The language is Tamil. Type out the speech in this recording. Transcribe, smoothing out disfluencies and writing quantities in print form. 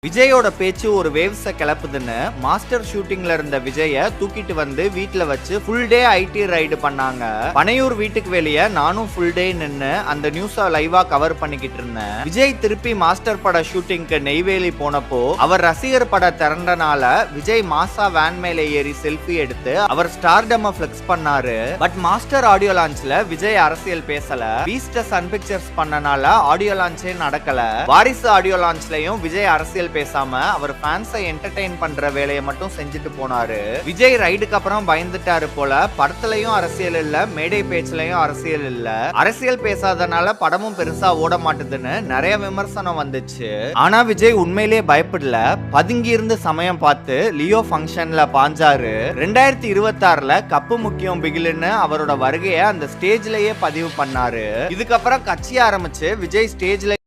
விஜயோட பேச்சு ஒரு வேவ்ஸ கிளப்புதுன்னு மாஸ்டர் ஷூட்டிங்ல இருந்த விஜய தூக்கிட்டு வந்து வீட்டுல வச்சு ஃபுல் டே ஐடி ரைடு பண்ணாங்க. பனையூர் வீட்டுக்கு வெளியே நானும் ஃபுல் டே நின்னு அந்த நியூஸ லைவா கவர் பண்ணிக்கிட்டு இருந்தேன். விஜய் திருப்பி மாஸ்டர் பட ஷூட்டிங்க்கு நெய்வேலி போனப்போ அவர் ரசிகர் பட திரண்டனால விஜய் மாசா வேன் மேல ஏறி செல்ஃபி எடுத்து அவர் ஸ்டார்டம் ஃபிளெக்ஸ் பண்ணாரு. பட் மாஸ்டர் ஆடியோ லான்ச்ல விஜய் அரசியல் பேசல. பீஸ்ட் சன் பிக்சர்ஸ் பண்ணனால ஆடியோ லான்ச்சே நடக்கல. வாரிசு ஆடியோ லான்ச்லயும் விஜய் அரசியல் பேசாம அவர் ஃபேன்ஸை என்டர்டெயின் பண்ற வேலையை மட்டும் செஞ்சுட்டு போனாரு. விஜய் ரைடுக்கு அப்புறம் பயந்துட்டாரு போல. படத்துலயும் அரசியல் இல்ல, மேடை பேச்சுலயும் அரசியல் இல்ல. அரசியல் பேசாதனால படமும் பெருசா ஓட மாட்டுதுன்னு நிறைய விமர்சனம் வந்துச்சு. ஆனா விஜய் உண்மையிலேயே பயப்படல. பதுங்கி இருந்து சமயம் பார்த்து லியோ ஃபங்க்ஷன்ல பாஞ்சாரு. 2026ல கப்பு முக்கியம் பிகிலுன்னு அவரோட வருகையை அந்த ஸ்டேஜ்லயே பதிவு பண்ணாரு. இதுக்கப்புறம் கட்சி ஆரம்பிச்சு விஜய் ஸ்டேஜ்ல